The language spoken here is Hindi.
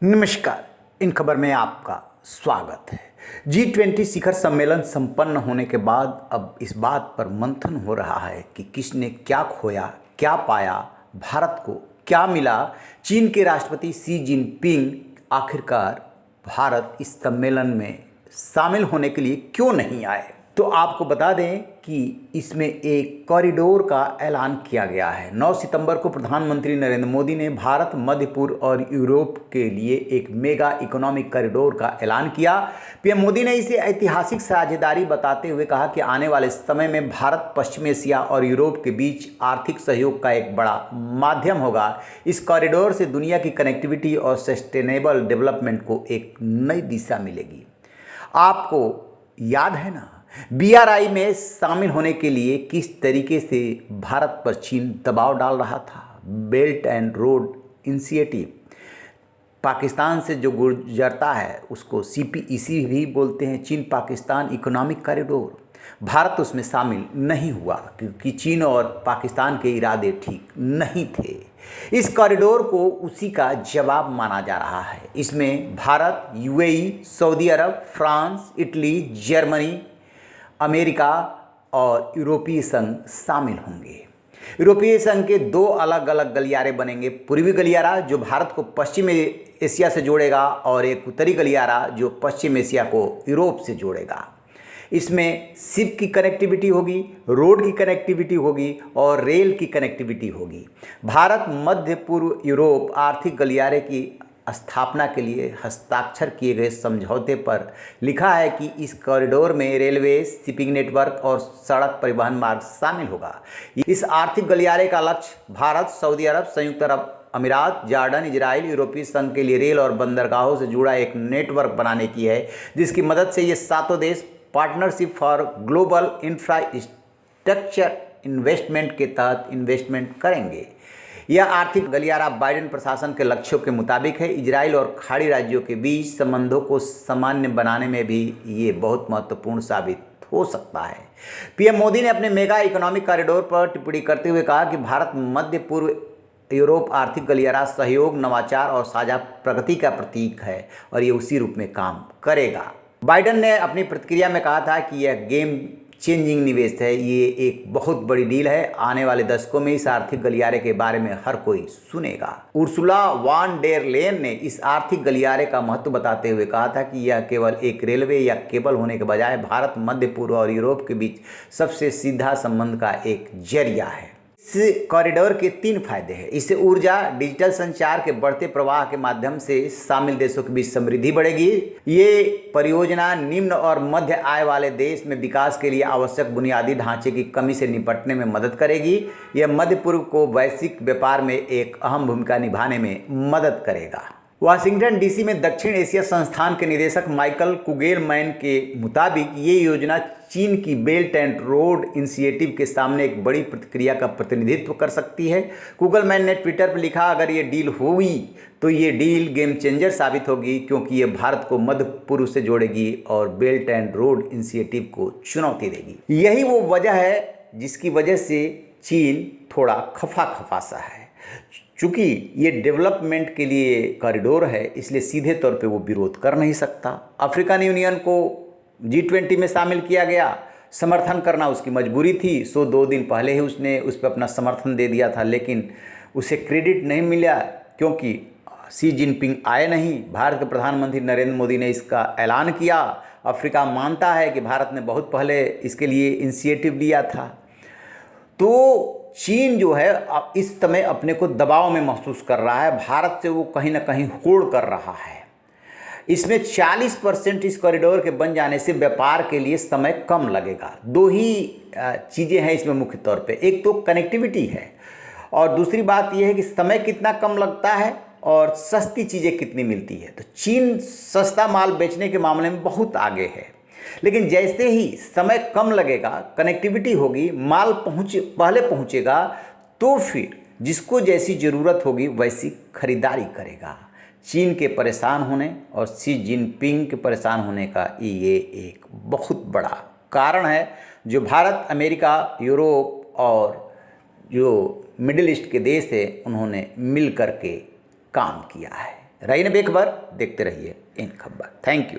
नमस्कार। इन खबर में आपका स्वागत है। G20 शिखर सम्मेलन संपन्न होने के बाद अब इस बात पर मंथन हो रहा है कि किसने क्या खोया, क्या पाया, भारत को क्या मिला। चीन के राष्ट्रपति शी जिनपिंग आखिरकार भारत इस सम्मेलन में शामिल होने के लिए क्यों नहीं आए। तो आपको बता दें कि इसमें एक कॉरिडोर का ऐलान किया गया है। 9 सितंबर को प्रधानमंत्री नरेंद्र मोदी ने भारत, मध्य पूर्व और यूरोप के लिए एक मेगा इकोनॉमिक कॉरिडोर का ऐलान किया। पीएम मोदी ने इसे ऐतिहासिक साझेदारी बताते हुए कहा कि आने वाले समय में भारत पश्चिम एशिया और यूरोप के बीच आर्थिक सहयोग का एक बड़ा माध्यम होगा। इस कॉरिडोर से दुनिया की कनेक्टिविटी और सस्टेनेबल डेवलपमेंट को एक नई दिशा मिलेगी। आपको याद है ना, BRI में शामिल होने के लिए किस तरीके से भारत पर चीन दबाव डाल रहा था। Belt and road initiative Pakistan से जो गुजरता है उसको CPEC भी बोलते हैं, चीन पाकिस्तान इकोनॉमिक कॉरिडोर। भारत उसमें शामिल नहीं हुआ क्योंकि चीन और पाकिस्तान के इरादे ठीक नहीं थे। इस कॉरिडोर को उसी का जवाब माना जा रहा है। इसमें भारत, UAE, सऊदी अरब, फ्रांस, इटली, जर्मनी, अमेरिका और यूरोपीय संघ शामिल होंगे। यूरोपीय संघ के दो अलग अलग गलियारे बनेंगे। पूर्वी गलियारा जो भारत को पश्चिम एशिया से जोड़ेगा और एक उत्तरी गलियारा जो पश्चिम एशिया को यूरोप से जोड़ेगा। इसमें शिप की कनेक्टिविटी होगी, रोड की कनेक्टिविटी होगी और रेल की कनेक्टिविटी होगी। भारत, मध्य पूर्व, यूरोप आर्थिक गलियारे की स्थापना के लिए हस्ताक्षर किए गए समझौते पर लिखा है कि इस कॉरिडोर में रेलवे, शिपिंग नेटवर्क और सड़क परिवहन मार्ग शामिल होगा। इस आर्थिक गलियारे का लक्ष्य भारत, सऊदी अरब, संयुक्त अरब अमीरात, जॉर्डन, इजराइल, यूरोपीय संघ के लिए रेल और बंदरगाहों से जुड़ा एक नेटवर्क बनाने की है, जिसकी मदद से ये सातों देश partnership for global infrastructure investment के तहत इन्वेस्टमेंट करेंगे। यह आर्थिक गलियारा बाइडेन प्रशासन के लक्ष्यों के मुताबिक है। इजराइल और खाड़ी राज्यों के बीच संबंधों को सामान्य बनाने में भी ये बहुत महत्वपूर्ण साबित हो सकता है। पीएम मोदी ने अपने मेगा इकोनॉमिक कॉरिडोर पर टिप्पणी करते हुए कहा कि भारत, मध्य पूर्व, यूरोप आर्थिक गलियारा सहयोग, नवाचार और साझा प्रगति का प्रतीक है और ये उसी रूप में काम करेगा। बाइडेन ने अपनी प्रतिक्रिया में कहा था कि यह गेम चेंजिंग निवेश है, ये एक बहुत बड़ी डील है। आने वाले दशकों में इस आर्थिक गलियारे के बारे में हर कोई सुनेगा। उर्सुला वॉन डेर लेयन ने इस आर्थिक गलियारे का महत्व बताते हुए कहा था कि यह केवल एक रेलवे या केबल होने के बजाय भारत, मध्य पूर्व और यूरोप के बीच सबसे सीधा संबंध का एक जरिया है। इस कॉरिडोर के 3 फायदे हैं। इससे ऊर्जा, डिजिटल संचार के बढ़ते प्रवाह के माध्यम से शामिल देशों के बीच समृद्धि बढ़ेगी। ये परियोजना निम्न और मध्य आय वाले देश में विकास के लिए आवश्यक बुनियादी ढांचे की कमी से निपटने में मदद करेगी। यह मध्य पूर्व को वैश्विक व्यापार में एक अहम भूमिका निभाने में मदद करेगा। वाशिंगटन DC में दक्षिण एशिया संस्थान के निदेशक माइकल कुगेलमैन के मुताबिक ये योजना चीन की बेल्ट एंड रोड इनिशिएटिव के सामने एक बड़ी प्रतिक्रिया का प्रतिनिधित्व कर सकती है। कुगलमैन ने ट्विटर पर लिखा, अगर ये डील हुई तो ये डील गेम चेंजर साबित होगी क्योंकि ये भारत को मध्य पूर्व से जोड़ेगी और बेल्ट एंड रोड इनिशिएटिव को चुनौती देगी। यही वो वजह है जिसकी वजह से चीन थोड़ा खफा सा है। चूँकि ये डेवलपमेंट के लिए कॉरिडोर है इसलिए सीधे तौर पे वो विरोध कर नहीं सकता। अफ्रीकन यूनियन को G20 में शामिल किया गया, समर्थन करना उसकी मजबूरी थी। 2 दिन पहले ही उसने उस पर अपना समर्थन दे दिया था, लेकिन उसे क्रेडिट नहीं मिला क्योंकि शी जिनपिंग आए नहीं। भारत के प्रधानमंत्री नरेंद्र मोदी ने इसका ऐलान किया। अफ्रीका मानता है कि भारत ने बहुत पहले इसके लिए इनिशिएटिव लिया था। तो चीन जो है इस समय अपने को दबाव में महसूस कर रहा है। भारत से वो कहीं ना कहीं होड़ कर रहा है। इसमें 40% इस कॉरिडोर के बन जाने से व्यापार के लिए समय कम लगेगा। 2 ही चीज़ें हैं इसमें मुख्य तौर पे। एक तो कनेक्टिविटी है और दूसरी बात यह है कि समय कितना कम लगता है और सस्ती चीज़ें कितनी मिलती है। तो चीन सस्ता माल बेचने के मामले में बहुत आगे है, लेकिन जैसे ही समय कम लगेगा, कनेक्टिविटी होगी, माल पहले पहुंचेगा, तो फिर जिसको जैसी ज़रूरत होगी वैसी खरीदारी करेगा। चीन के परेशान होने और शी जिनपिंग के परेशान होने का ये एक बहुत बड़ा कारण है जो भारत, अमेरिका, यूरोप और जो मिडिल ईस्ट के देश है उन्होंने मिल कर के काम किया है। रहिए बेखबर, देखते रहिए इन खबर। Thank you.